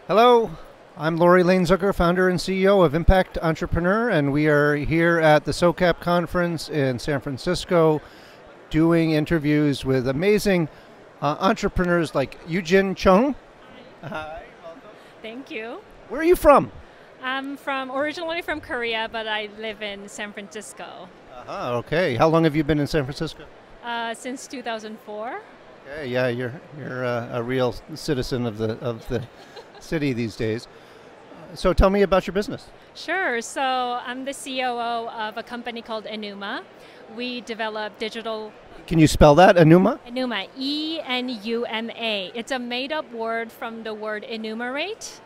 Hello, I'm Laurie Lane-Zucker, founder and CEO of Impact Entrepreneur, and we are here at the SOCAP conference in San Francisco doing interviews with amazing entrepreneurs like Eugine Chung. Hi, welcome. Thank you. Where are you from? I'm originally from Korea, but I live in San Francisco Okay. How long have you been in San Francisco? since 2004. Okay, yeah, you're a real citizen of the city these days. So tell me about your business. Sure. So I'm the COO of a company called Enuma. We develop digital Can you spell that, Enuma? Enuma, Enuma. It's a made-up word from the word enumerate,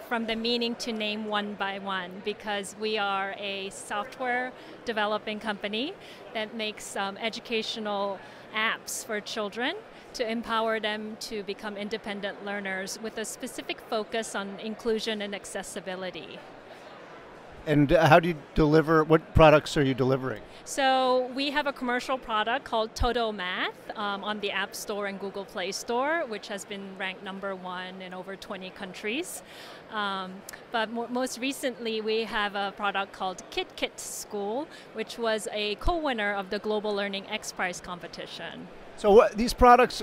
from the meaning to name one by one, because we are a software developing company that makes educational apps for children to empower them to become independent learners with a specific focus on inclusion and accessibility. And how do you deliver? What products are you delivering? So we have a commercial product called Toto Math on the App Store and Google Play Store, which has been ranked #1 in over 20 countries. But most recently, we have a product called KitKit School, which was a co-winner of the Global Learning X Prize competition. So these products,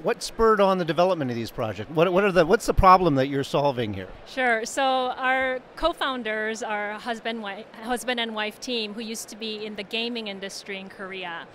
what spurred on the development of these projects? What's the problem that you're solving here? Sure. So our co-founders are husband and wife team who used to be in the gaming industry in Korea.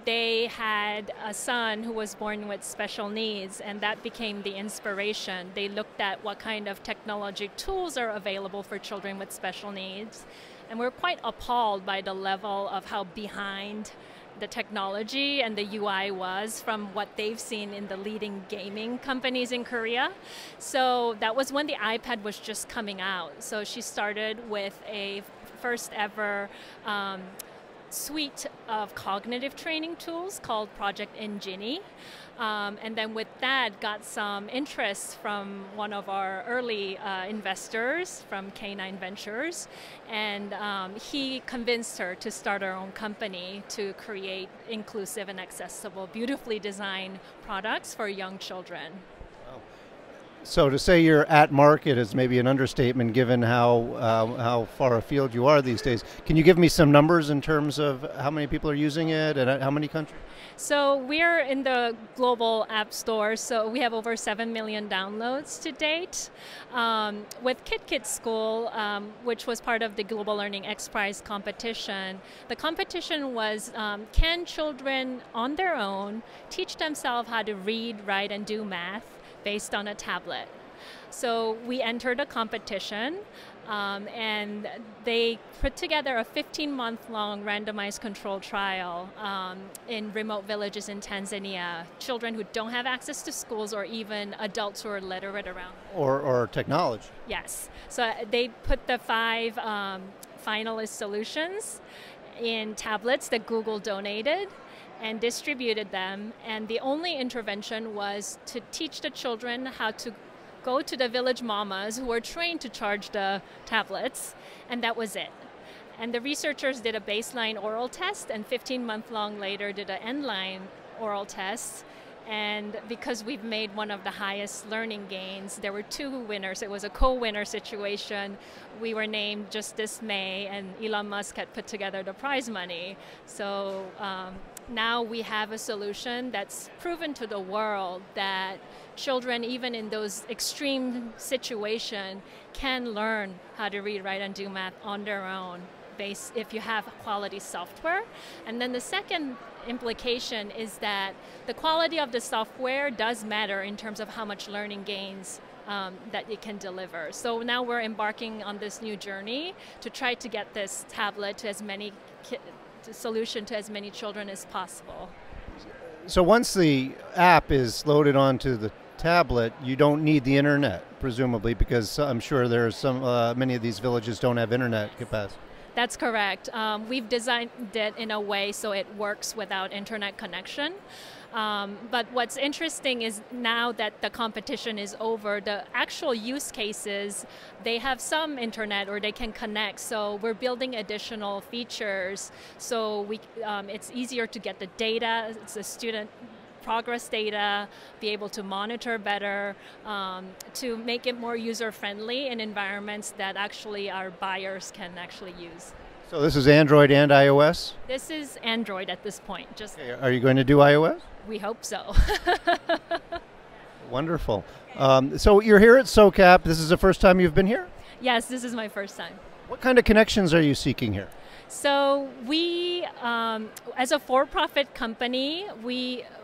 They had a son who was born with special needs, and that became the inspiration. They looked at what kind of technology tools are available for children with special needs, and we're quite appalled by the level of how behind the technology and the UI was from what they've seen in the leading gaming companies in Korea. So that was when the iPad was just coming out. So she started with a first ever suite of cognitive training tools called Project Eugine. And then with that, got some interest from one of our early investors from K9 Ventures. And he convinced her to start her own company to create inclusive and accessible, beautifully designed products for young children. So to say you're at market is maybe an understatement, given how far afield you are these days. Can you give me some numbers in terms of how many people are using it and how many countries? So we're in the global app store, so we have over 7 million downloads to date. With KitKit School, which was part of the Global Learning X Prize competition, the competition was can children on their own teach themselves how to read, write, and do math based on a tablet. So we entered a competition and they put together a 15-month-long randomized controlled trial in remote villages in Tanzania, children who don't have access to schools or even adults who are literate around. Or technology. Yes. So they put the 5 finalist solutions in tablets that Google donated and distributed them, and the only intervention was to teach the children how to go to the village mamas who were trained to charge the tablets, and that was it. And the researchers did a baseline oral test, and 15-month-long later did an end-line oral test. And because we've made one of the highest learning gains, there were 2 winners. It was a co-winner situation. We were named just this May, and Elon Musk had put together the prize money. So now we have a solution that's proven to the world that children, even in those extreme situations, can learn how to read, write, and do math on their own if you have quality software. And then the second implication is that the quality of the software does matter in terms of how much learning gains that it can deliver. So now we're embarking on this new journey to try to get this tablet to as many solution to as many children as possible. So once the app is loaded onto the tablet, you don't need the internet, presumably, because I'm sure there's many of these villages don't have internet capacity. That's correct. We've designed it in a way so it works without internet connection. But what's interesting is now that the competition is over, the actual use cases, they have some internet or they can connect. So we're building additional features. So it's easier to get the data. It's a student progress data, be able to monitor better, to make it more user-friendly in environments that actually our buyers can actually use. So this is Android and iOS? This is Android at this point. Okay. Are you going to do iOS? We hope so. Wonderful. So you're here at SOCAP. This is the first time you've been here? Yes, this is my first time. What kind of connections are you seeking here? So we, as a for-profit company,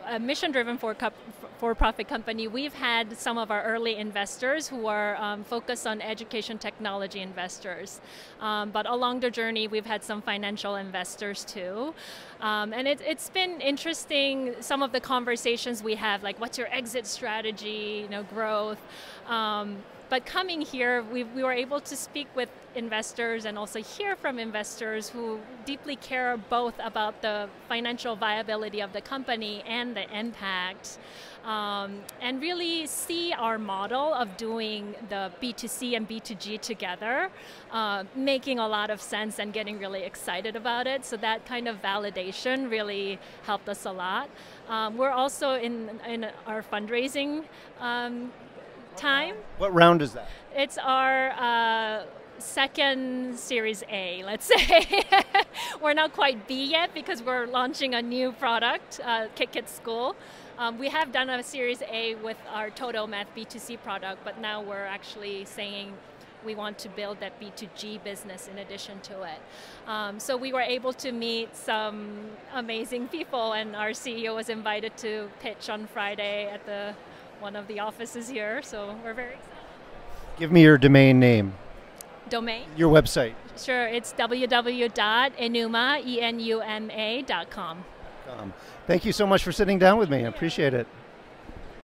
a mission-driven for-profit company, we've had some of our early investors who are focused on education technology investors. But along the journey, we've had some financial investors too. And it's been interesting, some of the conversations we have, like what's your exit strategy, growth. But coming here, we were able to speak with investors and also hear from investors who deeply care both about the financial viability of the company and the impact, and really see our model of doing the B2C and B2G together, making a lot of sense and getting really excited about it. So that kind of validation really helped us a lot. We're also in our fundraising time. What round is that? It's our second Series A, let's say. We're not quite B yet because we're launching a new product, Kit School. We have done a Series A with our Toto Math B2C product, but now we're actually saying we want to build that B2G business in addition to it. So we were able to meet some amazing people, and our CEO was invited to pitch on Friday at one of the offices here, so we're very excited. Give me your domain name. Domain? Your website. Sure, it's www.enuma.com. Thank you so much for sitting down with me. I appreciate it.